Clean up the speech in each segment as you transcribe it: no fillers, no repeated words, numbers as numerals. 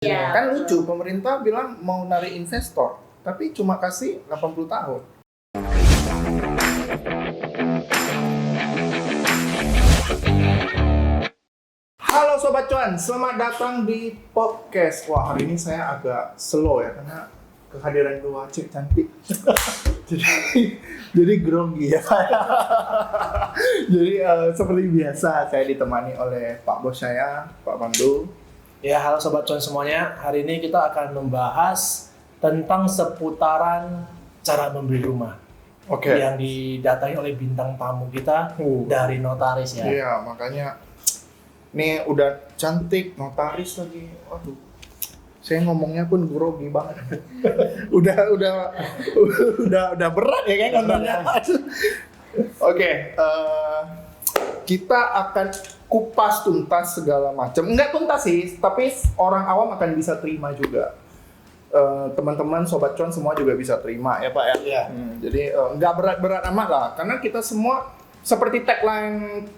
Ya. Kan lucu, pemerintah bilang mau narik investor, tapi cuma kasih 80 tahun. Halo Sobat Cuan, selamat datang di podcast. Wah, hari ini saya agak slow ya, karena kehadiran dua cik cantik. jadi grogi ya. Jadi seperti biasa saya ditemani oleh Pak Bos saya, Pak Pandu. Ya, halo Sobat Cuan semuanya. Hari ini kita akan membahas tentang seputaran cara membeli rumah. Oke. Yang didatangi oleh bintang tamu kita dari notaris ya. Iya, makanya nih udah cantik notaris lagi. Waduh. Saya ngomongnya pun grogi banget. udah berat ya kan kontennya. Oke, kita akan kupas tuntas segala macam. Enggak tuntas sih, tapi orang awam akan bisa terima juga. Teman-teman Sobat Cuan semua juga bisa terima ya Pak ya. Iya. Jadi nggak berat-berat amat lah, karena kita semua seperti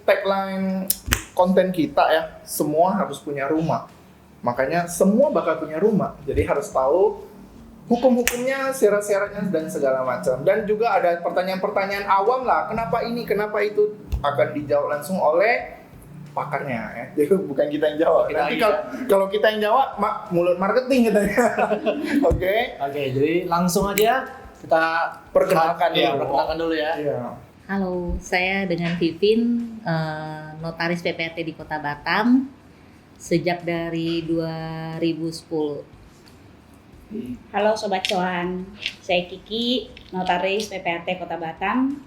tagline konten kita ya, semua harus punya rumah. Makanya semua bakal punya rumah. Jadi harus tahu hukum-hukumnya, syarat-syaratnya dan segala macam. Dan juga ada pertanyaan-pertanyaan awam lah, kenapa ini, kenapa itu, akan dijawab langsung oleh pakarnya ya. Jadi bukan kita yang jawab. Nanti kalau kita yang jawab, mulut marketing katanya. Oke. Oke, jadi langsung aja kita Perkenalkan dulu ya. Iya. Halo, saya dengan Vivin, notaris PPAT di Kota Batam sejak dari 2010. Halo Sobat Cuan, saya Kiki, notaris PPAT Kota Batam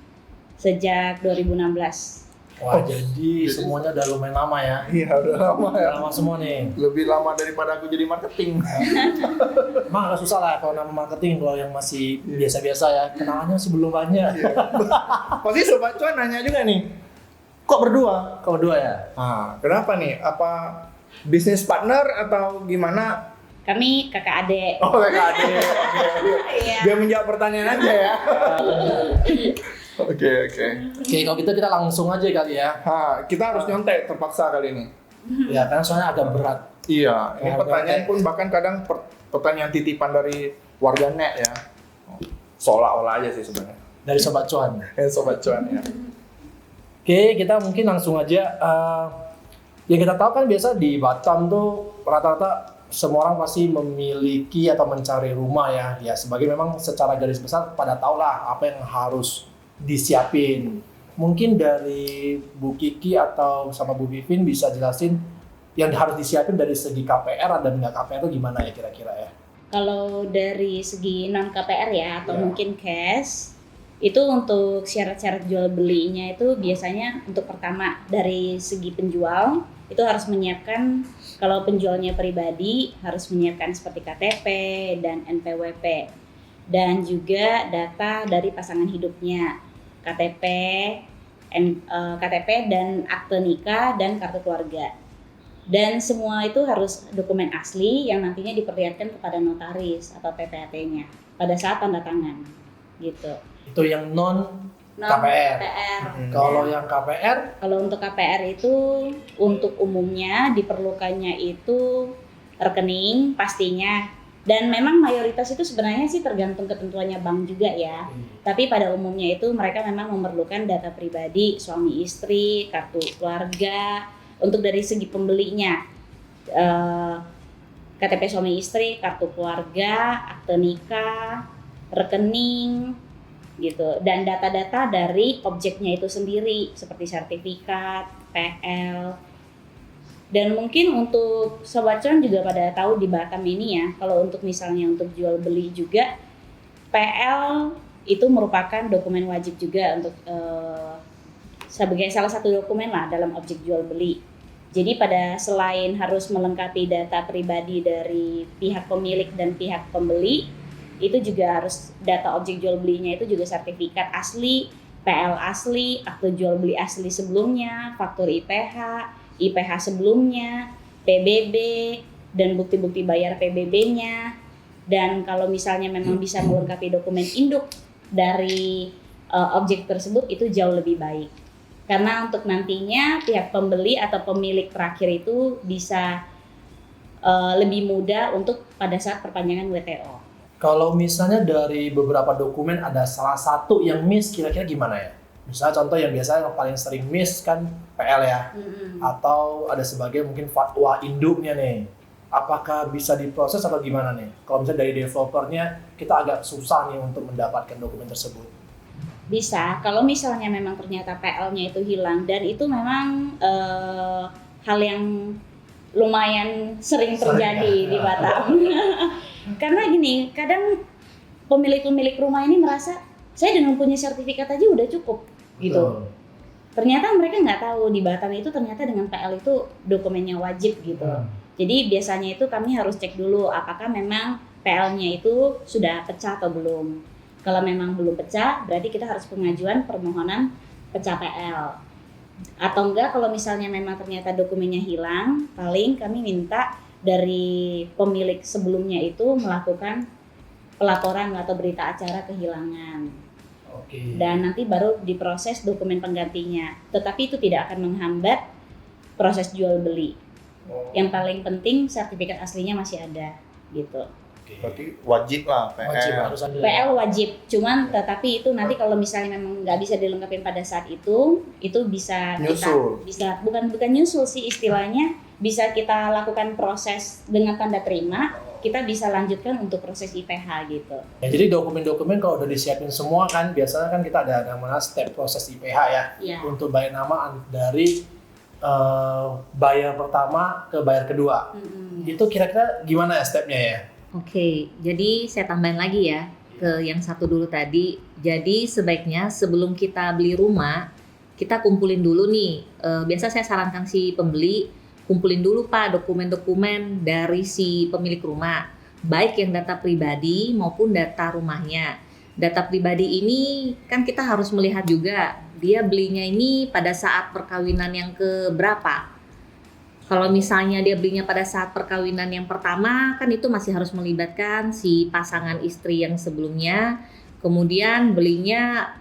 sejak 2016. Wah, jadi semuanya udah lumayan lama ya. Iya, udah lama ya. Udah lama semua nih. Lebih lama daripada aku jadi marketing. Emang agak susah lah kalau nama marketing, kalau yang masih biasa-biasa ya. Kenalannya masih belum banyak. Pasti Sobat Cuan nanya juga nih, kok berdua? Kau berdua ya? Nah, kenapa nih? Apa bisnis partner atau gimana? Kami kakak adik. Oh, kakak adik. Iya. Dia menjawab pertanyaan aja ya. Oke. Oke, kalau gitu kita langsung aja kali ya. Kita harus nyontek terpaksa kali ini. Ya, karena soalnya agak berat. Iya, ini pertanyaan pun bahkan kadang pertanyaan titipan dari warganet ya. Seolah-olah aja sih sebenarnya. Dari Sobat Cuan. Sobat Cuan ya. Oke, kita mungkin langsung aja. Yang kita tahu kan biasa di Batam tuh rata-rata semua orang pasti memiliki atau mencari rumah ya. Ya, sebagai memang secara garis besar pada tahu lah apa yang harus disiapin. Mungkin dari Bu Kiki atau sama Bu Vivin bisa jelasin yang harus disiapin dari segi KPR dan nggak KPR itu gimana ya kira-kira ya? Kalau dari segi non KPR ya atau Ya. mungkin cash, itu untuk syarat-syarat jual belinya itu biasanya untuk pertama dari segi penjual itu harus menyiapkan, kalau penjualnya pribadi harus menyiapkan seperti KTP dan NPWP dan juga data dari pasangan hidupnya, KTP dan akte nikah dan kartu keluarga. Dan semua itu harus dokumen asli yang nantinya diperlihatkan kepada notaris atau PPAT-nya pada saat tanda tangan gitu. Itu yang non KPR. Kalau yang KPR, Kalau untuk KPR itu untuk umumnya diperlukannya itu rekening pastinya, dan memang mayoritas itu sebenarnya sih tergantung ketentuannya bank juga ya. Tapi pada umumnya itu mereka memang memerlukan data pribadi suami istri, kartu keluarga. Untuk dari segi pembelinya KTP suami istri, kartu keluarga, akte nikah, rekening gitu, dan data-data dari objeknya itu sendiri seperti sertifikat, PL. Dan mungkin untuk Sobat Cuan juga pada tahu di Batam ini ya, kalau untuk misalnya untuk jual beli juga PL itu merupakan dokumen wajib juga untuk sebagai salah satu dokumen lah dalam objek jual beli. Jadi pada selain harus melengkapi data pribadi dari pihak pemilik dan pihak pembeli, itu juga harus data objek jual belinya itu juga sertifikat asli, PL asli, akte jual beli asli sebelumnya, faktur IPH sebelumnya, PBB, dan bukti-bukti bayar PBB-nya. Dan kalau misalnya memang bisa melengkapi dokumen induk dari objek tersebut itu jauh lebih baik. Karena untuk nantinya pihak pembeli atau pemilik terakhir itu bisa lebih mudah untuk pada saat perpanjangan WTO. Kalau misalnya dari beberapa dokumen ada salah satu yang miss, kira-kira gimana ya? Misalnya contoh yang biasanya yang paling sering miss kan PL ya, atau ada sebagai mungkin fatwa induknya nih. Apakah bisa diproses atau gimana nih? Kalau misalnya dari developernya kita agak susah nih untuk mendapatkan dokumen tersebut. Bisa, kalau misalnya memang ternyata PL-nya itu hilang dan itu memang hal yang lumayan sering terjadi di Batam. Karena gini, kadang pemilik-pemilik rumah ini merasa saya dengan punya sertifikat aja udah cukup gitu. Ternyata mereka nggak tahu di Batam itu ternyata dengan PL itu dokumennya wajib gitu. Jadi biasanya itu kami harus cek dulu apakah memang PL-nya itu sudah pecah atau belum. Kalau memang belum pecah, berarti kita harus pengajuan permohonan pecah PL. Atau enggak kalau misalnya memang ternyata dokumennya hilang, paling kami minta dari pemilik sebelumnya itu melakukan pelaporan atau berita acara kehilangan. Dan nanti baru diproses dokumen penggantinya. Tetapi itu tidak akan menghambat proses jual beli. Yang paling penting sertifikat aslinya masih ada gitu. Berarti wajib lah PL. PL wajib, cuman tetapi itu nanti kalau misalnya memang nggak bisa dilengkapi pada saat itu bisa Nyusul. kita bisa bukan nyusul sih istilahnya, bisa kita lakukan proses dengan tanda terima, kita bisa lanjutkan untuk proses IPH gitu. Ya, jadi dokumen-dokumen kalau udah disiapin semua kan biasanya kan kita ada namanya step proses IPH ya. Iya. Untuk bayar nama dari bayar pertama ke bayar kedua. Itu kira-kira gimana ya stepnya ya? Oke, jadi saya tambahin lagi ya ke yang satu dulu tadi. Jadi sebaiknya sebelum kita beli rumah, kita kumpulin dulu nih. Biasa saya sarankan si pembeli, kumpulin dulu Pak dokumen-dokumen dari si pemilik rumah. Baik yang data pribadi maupun data rumahnya. Data pribadi ini kan kita harus melihat juga, dia belinya ini pada saat perkawinan yang keberapa. Kalau misalnya dia belinya pada saat perkawinan yang pertama, kan itu masih harus melibatkan si pasangan istri yang sebelumnya. Kemudian belinya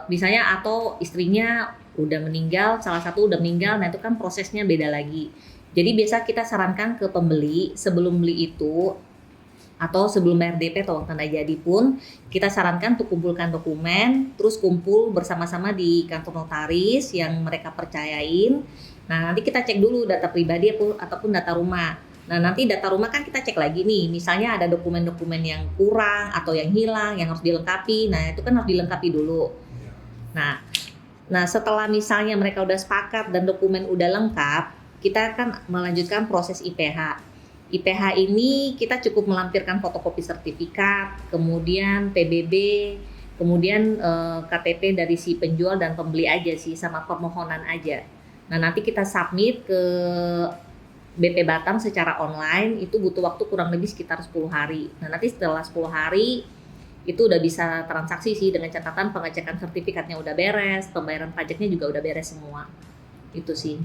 misalnya atau istrinya udah meninggal, salah satu udah meninggal, nah itu kan prosesnya beda lagi. Jadi biasa kita sarankan ke pembeli sebelum beli itu atau sebelum bayar DP atau uang tanda jadi pun kita sarankan untuk kumpulkan dokumen, terus kumpul bersama-sama di kantor notaris yang mereka percayain. Nah nanti kita cek dulu data pribadi ataupun data rumah. Nah nanti data rumah kan kita cek lagi nih, misalnya ada dokumen-dokumen yang kurang atau yang hilang yang harus dilengkapi. Nah itu kan harus dilengkapi dulu. Nah setelah misalnya mereka udah sepakat dan dokumen udah lengkap, kita akan melanjutkan proses IPH. IPH ini kita cukup melampirkan fotokopi sertifikat, kemudian PBB, kemudian KTP dari si penjual dan pembeli aja sih, sama permohonan aja. Nah nanti kita submit ke BP Batam secara online, itu butuh waktu kurang lebih sekitar 10 hari. Nah nanti setelah 10 hari itu udah bisa transaksi sih, dengan catatan pengecekan sertifikatnya udah beres, pembayaran pajaknya juga udah beres semua. Itu sih.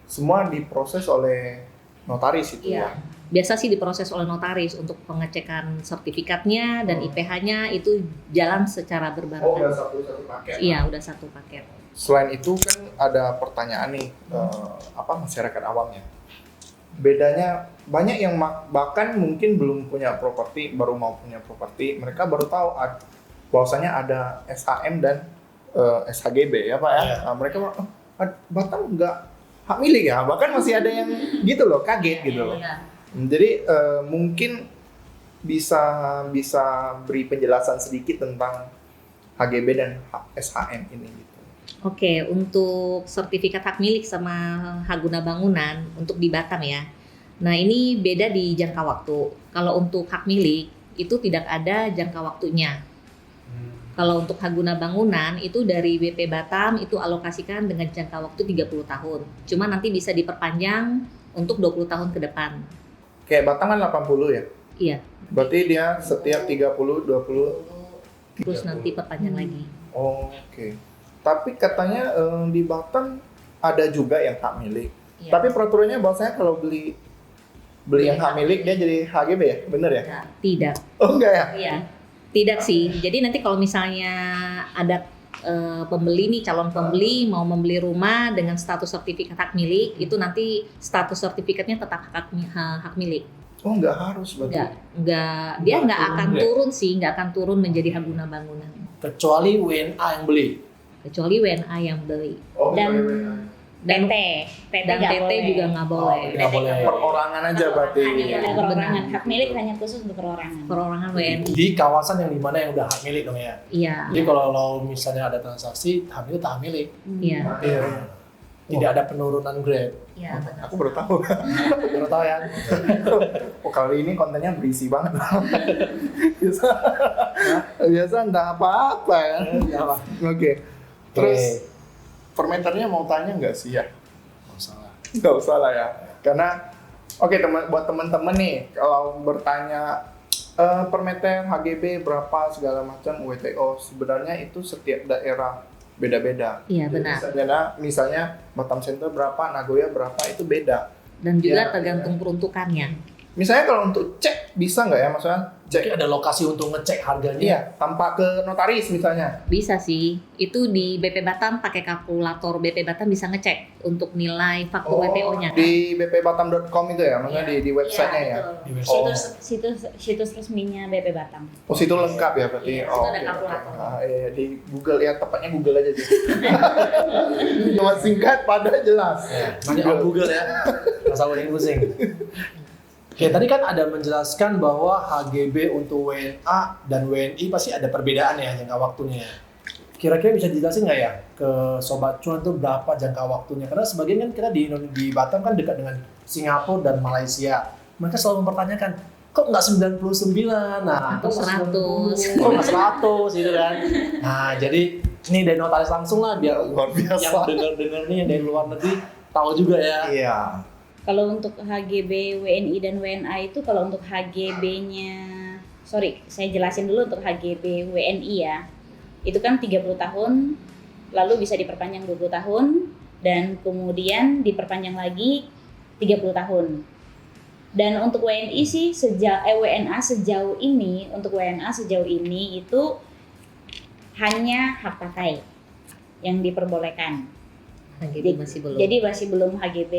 Semua diproses oleh notaris itu ya? Biasa sih diproses oleh notaris untuk pengecekan sertifikatnya dan IPH-nya itu jalan secara berbarengan. Oh udah satu paket? Iya udah satu paket. Selain itu kan ada pertanyaan nih, masyarakat awamnya. Bedanya banyak yang bahkan mungkin belum punya properti, baru mau punya properti, mereka baru tahu bahwasanya ada SHM dan SHGB ya Pak ya. Nah, mereka Batam nggak hak milik ya, bahkan masih ada yang gitu loh, kaget gitu loh. Jadi mungkin bisa beri penjelasan sedikit tentang HGB dan SHM ini gitu. Oke, untuk sertifikat hak milik sama hak guna bangunan untuk di Batam ya. Nah ini beda di jangka waktu. Kalau untuk hak milik itu tidak ada jangka waktunya. Kalau untuk hak guna bangunan itu dari BP Batam itu alokasikan dengan jangka waktu 30 tahun. Cuma nanti bisa diperpanjang untuk 20 tahun ke depan. Kayak Batam kan 80 ya? Iya. Berarti dia setiap 30, 20, 30. Terus nanti perpanjang lagi. Oke. Tapi katanya di Batam ada juga yang hak milik. Iya. Tapi peraturannya bahwasanya kalau beli yang hak milik dia jadi HGB ya? Bener ya? Tidak. Oh enggak ya? Iya. Tidak sih. Jadi nanti kalau misalnya ada pembeli nih, calon pembeli mau membeli rumah dengan status sertifikat hak milik, itu nanti status sertifikatnya tetap hak milik. Oh, nggak harus berarti. Dia nggak turun akan ya? turun sih, nggak akan turun menjadi hak guna bangunan. Kecuali WNA yang beli. Kecuali WNA yang beli. Oh, Dan Dan PT dan nggak PT boleh. juga nggak boleh. Nggak boleh. perorangan aja berarti. Hanya pada perorangan. Benar. Hak milik hanya khusus untuk perorangan. Perorangan WNI. Di kawasan yang dimana yang udah hak milik dong ya. Iya. Jadi kalau misalnya ada transaksi hak milik tak hak milik. Iya. Iya. Tidak ada penurunan grade. Iya, benar. Aku baru tahu. Baru tahu ya. Oh, kali ini kontennya berisi banget. biasa enggak apa-apa ya. Apa? Oke. Terus fermenternya mau tanya nggak sih ya? Masalah. Nggak usah lah ya. Karena buat teman-teman nih kalau bertanya fermenter HGB berapa segala macam WTO, sebenarnya itu setiap daerah beda-beda. Iya, benar. Misalnya Batam Center berapa, Nagoya berapa, itu beda. Dan juga Iya. tergantung peruntukannya. Misalnya kalau untuk cek bisa nggak ya, maksudnya Jadi cek ada lokasi untuk ngecek harganya. iya tanpa ke notaris misalnya. Bisa sih. Itu di BP Batam pakai kalkulator BP Batam bisa ngecek untuk nilai faktur WTO-nya. Di bpbatam.com itu ya, maksudnya di websitenya ya. Di website. Situs resminya BP Batam. Oh, situ lengkap ya berarti. Iya, situ ada oke, kalkulator. oke. Ah, iya, di Google ya, tepatnya Google aja sih. Cuma singkat pada jelas. Nanti on Google ya. Nggak usah pusing. Oke, tadi kan ada menjelaskan bahwa HGB untuk WNA dan WNI pasti ada perbedaan ya jangka waktunya. Kira-kira bisa dijelasin nggak ya ke Sobat Cuan tuh berapa jangka waktunya? Karena sebagian kan kita di Batam kan dekat dengan Singapura dan Malaysia. Mereka selalu mempertanyakan, kok nggak 99? Nah, Atau 100. Kok nggak 100 gitu kan? Nah, jadi ini dari notaris langsung lah biar Luar biasa. yang denger-denger nih yang dari luar negeri tahu juga ya. Iya. Kalau untuk HGB WNI dan WNA itu, kalau untuk HGB-nya, saya jelasin dulu untuk HGB WNI ya. Itu kan 30 tahun, lalu bisa diperpanjang 20 tahun, dan kemudian diperpanjang lagi 30 tahun. Dan untuk WNI sih WNA sejauh ini, untuk WNA sejauh ini itu hanya hak pakai yang diperbolehkan. HGB masih belum. Jadi masih belum HGB.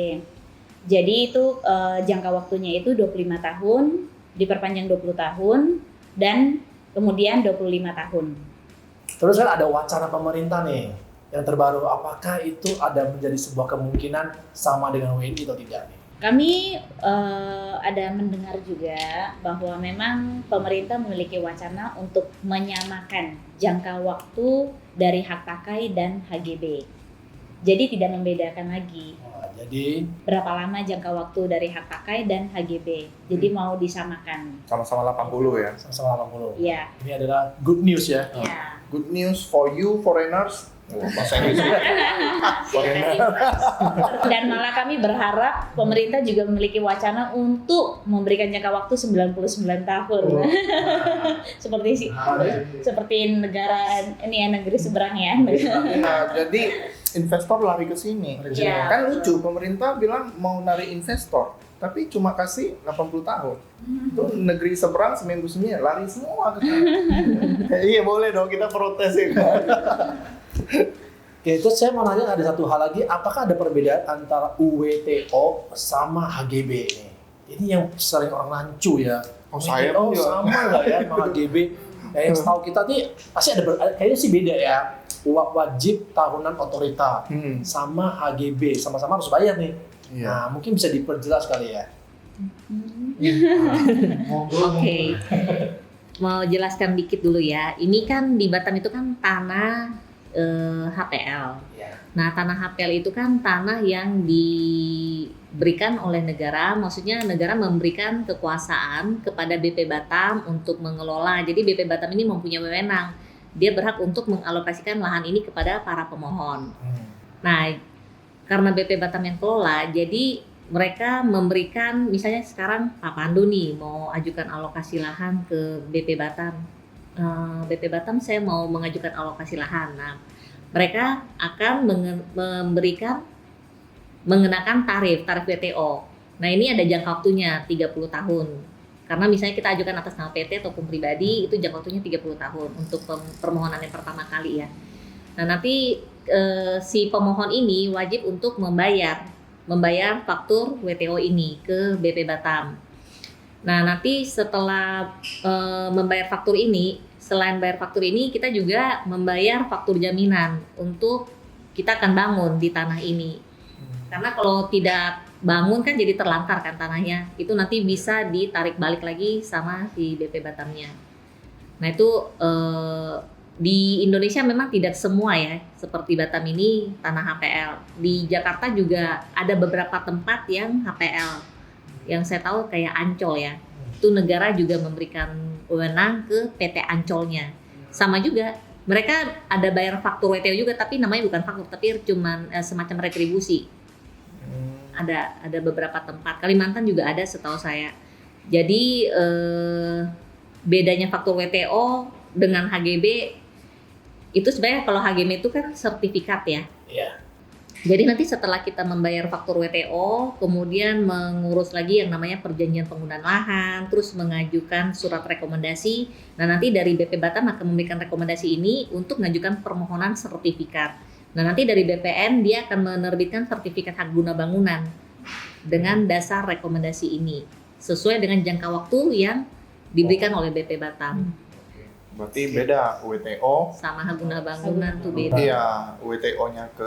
Jadi itu jangka waktunya itu 25 tahun, diperpanjang 20 tahun, dan kemudian 25 tahun. Terus kan ada wacana pemerintah nih yang terbaru, apakah itu ada menjadi sebuah kemungkinan sama dengan WNI atau tidak nih? Kami ada mendengar juga bahwa memang pemerintah memiliki wacana untuk menyamakan jangka waktu dari hak pakai dan HGB. Jadi tidak membedakan lagi Wah, jadi berapa lama jangka waktu dari hak pakai dan HGB. Jadi mau disamakan. Sama-sama 80 ya. sama-sama 80. Iya. Ini adalah good news ya. Iya. Good news for you foreigners. Wah, bahasa Inggris. Foreigner. Dan malah kami berharap pemerintah juga memiliki wacana untuk memberikan jangka waktu 99 tahun. seperti negara ini ya, negeri seberang ya. Nah, jadi investor lari ke sini. Iya. Kan lucu, pemerintah bilang mau narik investor, tapi cuma kasih 80 tahun. Itu negeri seberang seminggu lari semua ke sana. Iya, boleh dong kita protes ya kan. Oke, terus saya mau nanya ada satu hal lagi, apakah ada perbedaan antara UWTO sama HGB ini? Ini yang sering orang rancu ya. Oh, saya UWTO pun juga. sama nggak ya sama HGB? Nah, yang setahu kita nih pasti ada kayaknya sih beda ya. Wajib tahunan otorita sama HGB sama-sama harus bayar nih. Iya. Nah, mungkin bisa diperjelas kali ya. Oke. Mau jelaskan dikit dulu ya. Ini kan di Batam itu kan tanah HPL. Ya. Nah, tanah HPL itu kan tanah yang diberikan oleh negara, maksudnya negara memberikan kekuasaan kepada BP Batam untuk mengelola. Jadi BP Batam ini mempunyai wewenang. Dia berhak untuk mengalokasikan lahan ini kepada para pemohon. Nah, karena BP Batam yang kelola, jadi mereka memberikan, misalnya sekarang Pak Pandu nih mau ajukan alokasi lahan ke BP Batam. BP Batam saya mau mengajukan alokasi lahan. Nah, mereka akan mengenakan tarif WTO. Nah, ini ada jangka waktunya 30 tahun. Karena misalnya kita ajukan atas nama PT ataupun pribadi, itu jangka waktunya 30 tahun untuk permohonan yang pertama kali ya. Nah, nanti si pemohon ini wajib untuk membayar faktur WTO ini ke BP Batam. Nah, nanti setelah membayar faktur ini, selain bayar faktur ini, kita juga membayar faktur jaminan untuk kita akan bangun di tanah ini. Karena kalau tidak bangun kan jadi terlantar kan tanahnya. Itu nanti bisa ditarik balik lagi sama si BP Batamnya. Nah, itu di Indonesia memang tidak semua ya, seperti Batam ini tanah HPL. Di Jakarta juga ada beberapa tempat yang HPL. Yang saya tahu kayak Ancol ya. Itu negara juga memberikan wewenang ke PT Ancolnya. Sama juga, mereka ada bayar faktur WTO juga, tapi namanya bukan faktur, tapi cuman semacam retribusi. Ada beberapa tempat. Kalimantan juga ada setahu saya. Jadi bedanya faktur WTO dengan HGB itu sebenarnya, kalau HGB itu kan sertifikat ya. Iya. Jadi nanti setelah kita membayar faktur WTO, kemudian mengurus lagi yang namanya perjanjian penggunaan lahan, terus mengajukan surat rekomendasi. Nah, nanti dari BP Batam akan memberikan rekomendasi ini untuk mengajukan permohonan sertifikat. Nah, nanti dari BPN dia akan menerbitkan sertifikat hak guna bangunan dengan dasar rekomendasi ini, sesuai dengan jangka waktu yang diberikan oleh BP Batam. Berarti beda WTO Sama hak guna bangunan tuh beda iya WTO-nya ke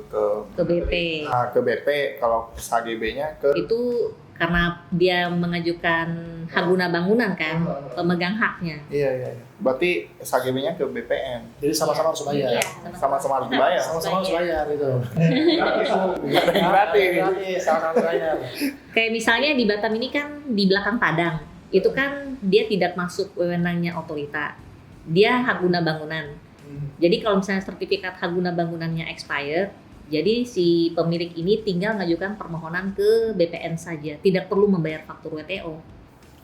ke BP. ke BP, kalau HGB-nya ke Itu karena dia mengajukan hak guna bangunan kan, pemegang haknya. iya. Berarti HGB-nya ke BPN. Jadi sama-sama harus bayar. Iya, Sama-sama harus dibayar. Sama-sama harus bayar itu. Gratis. Sama-sama bayar. Kayak misalnya di Batam ini kan di belakang Padang, itu kan dia tidak masuk wewenangnya otorita. Dia hak guna bangunan. Jadi kalau misalnya sertifikat hak guna bangunannya expired, jadi si pemilik ini tinggal mengajukan permohonan ke BPN saja, tidak perlu membayar faktur WTO.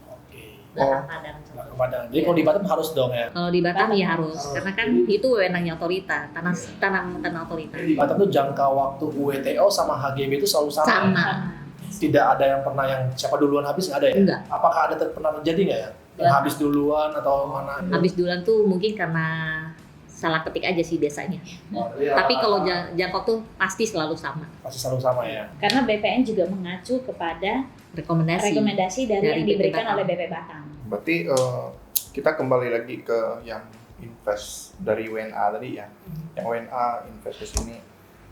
Oke. Belakang Padang. Padang. Jadi kalau di Batam harus dong ya. Kalau di Batam ya harus, karena kan itu wewenangnya otorita, tanah otorita. Di Batam tuh jangka waktu WTO sama HGB itu selalu sama. Sama. Tidak ada yang pernah yang siapa duluan habis, nggak ada ya? Enggak. Apakah ada pernah terjadi nggak ya? Yang habis duluan atau mana? Habis duluan tuh mungkin karena salah ketik aja sih biasanya. Iya. Tapi kalau jangka tuh pasti selalu sama. Pasti selalu sama ya. Karena BPN juga mengacu kepada rekomendasi dari yang BP diberikan Batam. oleh BP Batam. Berarti kita kembali lagi ke yang invest dari WNA tadi ya. Yang WNA invest ke sini.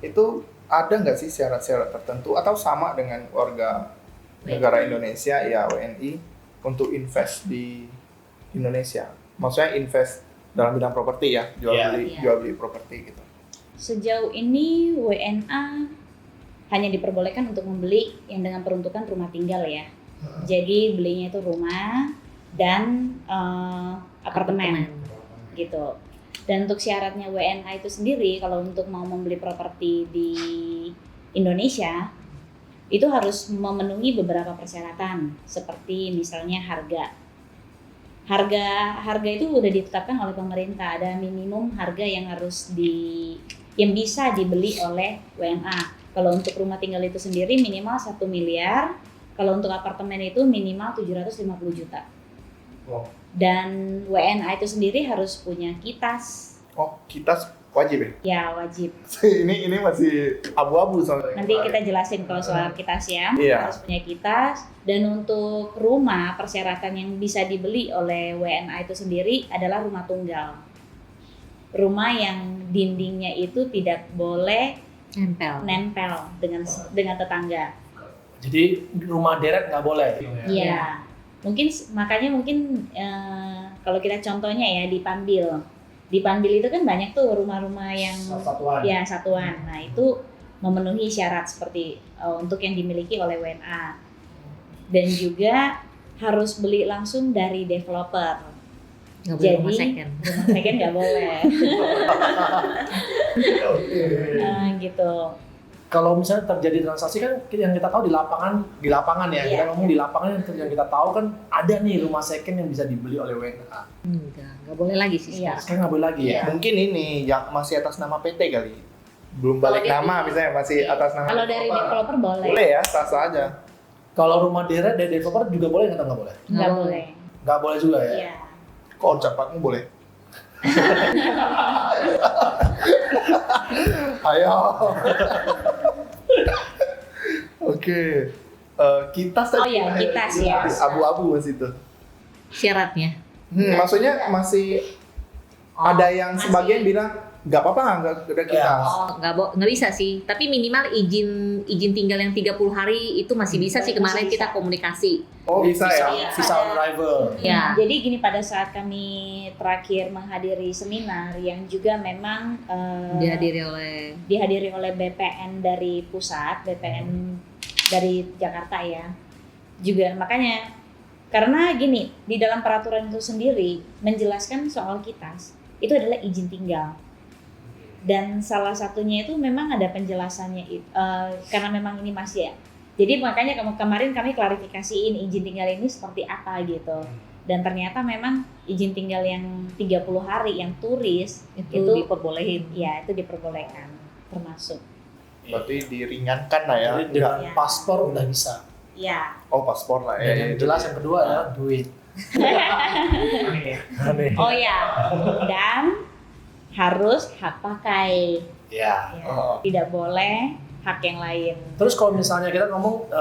Itu ada nggak sih syarat-syarat tertentu atau sama dengan warga negara Indonesia ya WNI untuk invest di Indonesia? Maksudnya invest dalam bidang properti ya, jual beli properti gitu. Sejauh ini WNA hanya diperbolehkan untuk membeli yang dengan peruntukan rumah tinggal ya. Jadi belinya itu rumah dan apartemen gitu. Dan untuk syaratnya WNA itu sendiri, kalau untuk mau membeli properti di Indonesia itu harus memenuhi beberapa persyaratan, seperti misalnya harga itu udah ditetapkan oleh pemerintah. Ada minimum harga yang yang bisa dibeli oleh WNA. Kalau untuk rumah tinggal itu sendiri minimal 1 miliar, kalau untuk apartemen itu minimal 750 juta. Wow. Dan WNA itu sendiri harus punya kitas. Oh, kitas wajib ya? Ya, wajib. ini masih abu-abu soalnya. Nanti kita jelasin kalau soal kitas ya. Iya. Harus punya kitas. Dan untuk rumah, persyaratan yang bisa dibeli oleh WNA itu sendiri adalah rumah tunggal. Rumah yang dindingnya itu tidak boleh nempel dengan tetangga. Jadi rumah deret nggak boleh. Iya. Makanya mungkin kalau kita contohnya ya di Panbil. Di Panbil itu kan banyak tuh rumah-rumah yang satuan. Nah, itu memenuhi syarat seperti untuk yang dimiliki oleh WNA. Dan juga harus beli langsung dari developer. Nggak boleh Jadi rumah second. Rumah second nggak boleh. Gitu. Kalau misalnya terjadi transaksi kan yang kita tahu di lapangan ya. Iya. Kita ngomong di lapangan yang kita tahu kan ada nih rumah second yang bisa dibeli oleh WNA. Nggak boleh lagi sih Iya. sekarang. Sekarang nggak boleh lagi ya. Mungkin ini yang masih atas nama PT kali. Belum balik Kalau nama misalnya masih atas nama. Kalau dari developer boleh. Boleh ya, sah-sah aja. Kalau rumah deret dari developer juga boleh atau nggak boleh? Nggak boleh. Nggak boleh juga ya. Iya. Kok capatmu boleh? Ayo. Oke. Kitas tadi. Oh ya, kitas ya. Abu-abu Mas itu. Syaratnya. Maksudnya masih ada yang masih. sebagian bilang nggak apa-apa nggak ada kitas. Nggak bisa sih. Tapi minimal izin tinggal yang 30 hari itu masih bisa sih. Kemarin kita komunikasi. Oh bisa ya. Visa on arrival. Ya. Jadi gini, pada saat kami terakhir menghadiri seminar yang juga memang dihadiri oleh BPN dari pusat, BPN dari Jakarta ya. Juga makanya karena gini, di dalam peraturan itu sendiri menjelaskan soal kitas itu adalah izin tinggal. Dan salah satunya itu memang ada penjelasannya karena memang ini masih ya. Jadi makanya kemarin kami klarifikasiin izin tinggal ini seperti apa gitu. Dan ternyata memang izin tinggal yang 30 hari yang turis itu diperbolehin. Ya, itu diperbolehkan termasuk. Berarti diringankan lah ya. Jadi dengan Ya. paspor udah bisa. Ya. Oh paspor lah Dan ya. yang jelas yang kedua ya duit. Aneh. Oh ya. Dan harus hak pakai. Ya. Ya. Oh. Tidak boleh hak yang lain. Terus kalau misalnya kita ngomong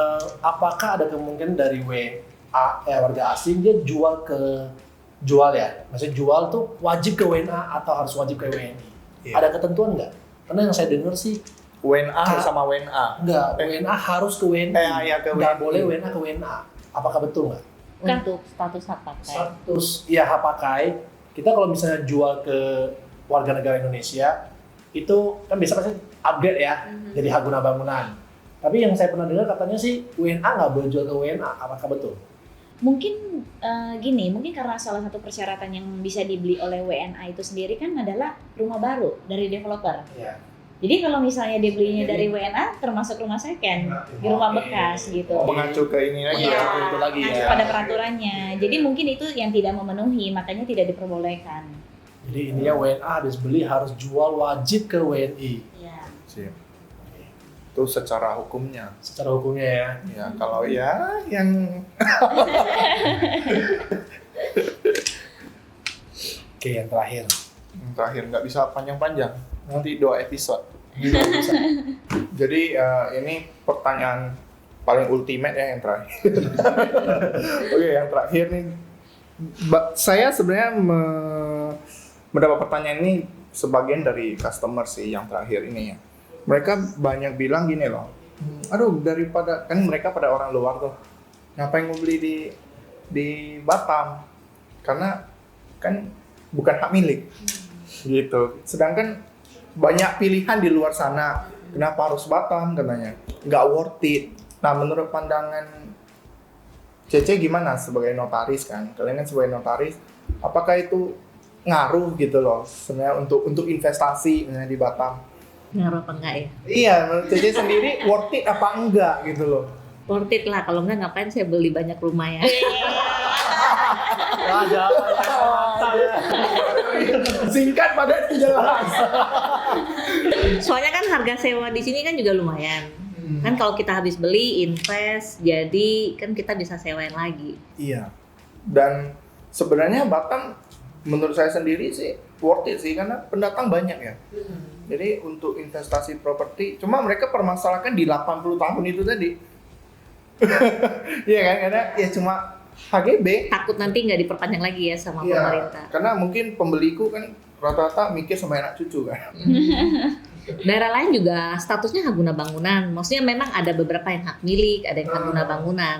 apakah ada kemungkinan dari warga asing dia jual ya? Maksudnya jual tuh wajib ke WNA atau harus wajib ke WNI? Iya. Ada ketentuan nggak? Karena yang saya dengar sih WNA sama WNA. nggak, WNA harus ke WNI. Ya ke Nggak WNI. boleh WNA ke WNA. Apakah betul nggak? Untuk status hak pakai. Status ya hak pakai. Kita kalau misalnya jual ke warga negara Indonesia itu kan bisa pasti upgrade ya, jadi hak guna bangunan. Tapi yang saya pernah dengar katanya sih WNA nggak boleh jual ke WNA. Apakah betul? Mungkin gini, mungkin karena salah satu persyaratan yang bisa dibeli oleh WNA itu sendiri kan adalah rumah baru dari developer. Iya. Jadi kalau misalnya dibelinya dari WNA termasuk rumah second, di rumah bekas gitu. Mengacu ke ini lagi Iya, ya. itu lagi mengacu ya. pada peraturannya. Jadi mungkin itu yang tidak memenuhi, makanya tidak diperbolehkan. Jadi intinya WNA habis beli harus jual wajib ke WNI Iya. Sip. Itu secara hukumnya. secara hukumnya ya. Ya kalau ya yang Oke, yang terakhir. nggak bisa panjang-panjang. Nanti 2 episode. Nggak bisa. Jadi ini pertanyaan paling ultimate ya yang terakhir. Oke, yang terakhir nih. Saya sebenarnya mendapat pertanyaan ini sebagian dari customer sih yang terakhir ini ya. Mereka banyak bilang gini loh. Aduh, daripada kan mereka pada orang luar tuh. Ngapain mau beli di Batam? Karena kan bukan hak milik. Gitu. Sedangkan banyak pilihan di luar sana. Kenapa harus Batam katanya? Nggak worth it. Nah, menurut pandangan Cece gimana sebagai notaris kan? Kalian kan sebagai notaris, apakah itu ngaruh gitu loh sebenarnya untuk investasi misalnya di Batam? Ngaruh apa enggak ya? Iya, menurut Cece sendiri worth it apa enggak gitu loh? Worth it lah, kalau enggak ngapain saya beli banyak rumah ya. Wah, jangan ya. Singkat padat jelas. Soalnya kan harga sewa di sini kan juga lumayan. Kan kalau kita habis beli, invest, jadi kan kita bisa sewain lagi. Iya. Dan sebenarnya Batam menurut saya sendiri sih worth it sih karena pendatang banyak ya. Jadi untuk investasi properti, cuma mereka permasalahkan di 80 tahun itu tadi. Iya kan, karena ya cuma HGB. Takut nanti nggak diperpanjang lagi ya sama Iya, pemerintah. karena mungkin pembeliku kan rata-rata mikir sama anak cucu kan. Daerah lain juga statusnya hak guna bangunan. Maksudnya memang ada beberapa yang hak milik, ada yang hak guna bangunan.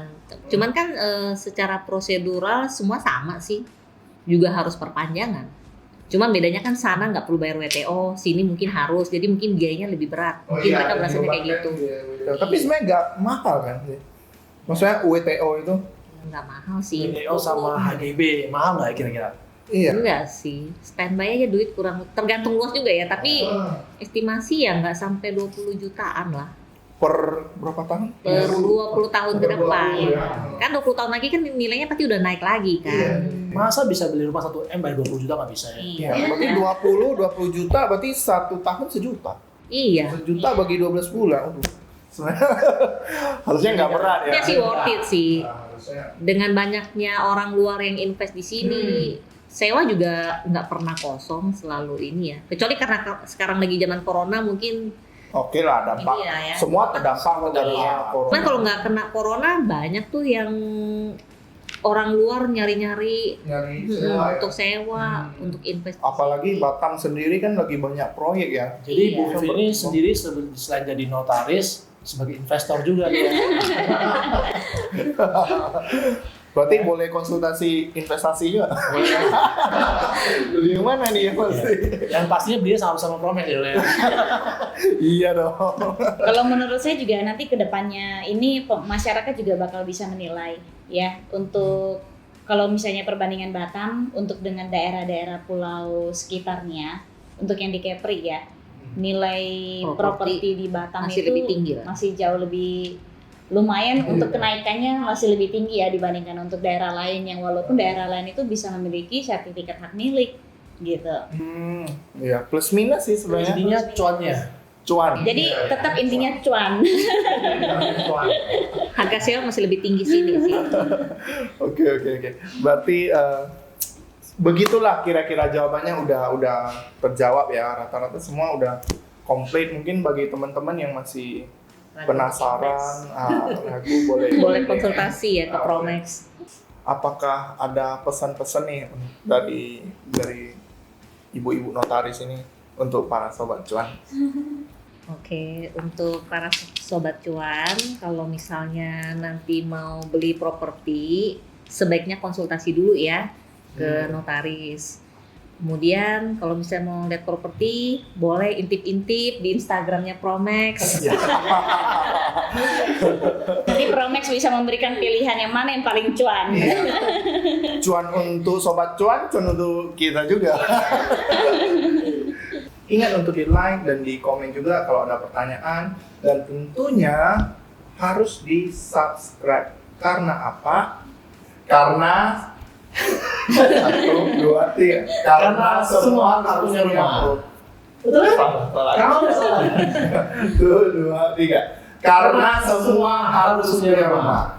Cuman kan secara prosedural semua sama sih. Juga harus perpanjangan. Cuman bedanya kan sana nggak perlu bayar WTO, sini mungkin harus. Jadi mungkin biayanya lebih berat. Mungkin mereka berasanya kayak gitu. Tapi sebenarnya nggak mahal kan? Maksudnya WTO itu? Nggak mahal sih. WTO sama HGB mahal nggak kira-kira? Iya. Enggak sih, standby aja duit kurang, tergantung luas juga ya, tapi estimasi ya nggak sampai 20 jutaan lah Per berapa tahun? per 20 tahun ke depan. ya. Kan 20 tahun lagi kan nilainya pasti udah naik lagi kan. Masa bisa beli rumah 1 M bayar 20 juta nggak bisa ya? Iya. Ya, berarti 20 juta berarti 1 tahun sejuta. Iya. 1 juta bagi 12 bulan. Sebenarnya harusnya nggak berat ya. Harusnya sih worth it sih. Nah, harusnya. Dengan banyaknya orang luar yang invest di sini, sewa juga nggak pernah kosong, selalu ini ya. Kecuali karena sekarang lagi zaman corona mungkin. Oke lah, dampak. Iya, ya. Semua terdampak dari Iya. corona. Cuman kalau nggak kena corona banyak tuh yang orang luar nyari-nyari Nyari sewa ya. untuk sewa, untuk investasi. Apalagi Batam sendiri kan lagi banyak proyek ya. Jadi Iya. Bu Vivi ini sendiri selain jadi notaris, sebagai investor juga dia. Berarti boleh konsultasi investasi juga. Beli yang mana nih ya pasti? Yang pastinya belinya sama-sama Promex ya. Le. Iya dong. Kalau menurut saya juga nanti ke depannya ini masyarakat juga bakal bisa menilai ya untuk kalau misalnya perbandingan Batam untuk dengan daerah-daerah pulau sekitarnya untuk yang di Kepri ya nilai properti di Batam masih itu lebih tinggi lah. masih jauh lebih lumayan untuk kenaikannya masih lebih tinggi ya dibandingkan untuk daerah lain yang walaupun daerah lain itu bisa memiliki sertifikat hak milik gitu. Iya, plus minus sih sebenarnya. Intinya cuannya. Cuan. Jadi tetap intinya cuan. Harga sewa masih lebih tinggi sini sih. Oke. Berarti begitulah kira-kira jawabannya udah terjawab ya. Rata-rata semua udah komplit. Mungkin bagi teman-teman yang masih penasaran, ragu Boleh konsultasi ya ke Promex. Apakah ada pesan-pesan nih dari ibu-ibu notaris ini untuk para sobat cuan? Oke, untuk para sobat cuan, kalau misalnya nanti mau beli properti, sebaiknya konsultasi dulu ya ke notaris. Kemudian kalau misalnya mau lihat properti, boleh intip-intip di Instagramnya Promex. Nanti Promex bisa memberikan pilihan yang mana yang paling cuan. Cuan untuk sobat cuan untuk kita juga. Ingat untuk di like dan di komen juga kalau ada pertanyaan dan tentunya harus di subscribe. Karena apa? Karena 1, 2, 3. Karena semua harus punya rumah. Betul kan? Kamu Salah. 1, 2, 3. Karena semua harus punya rumah.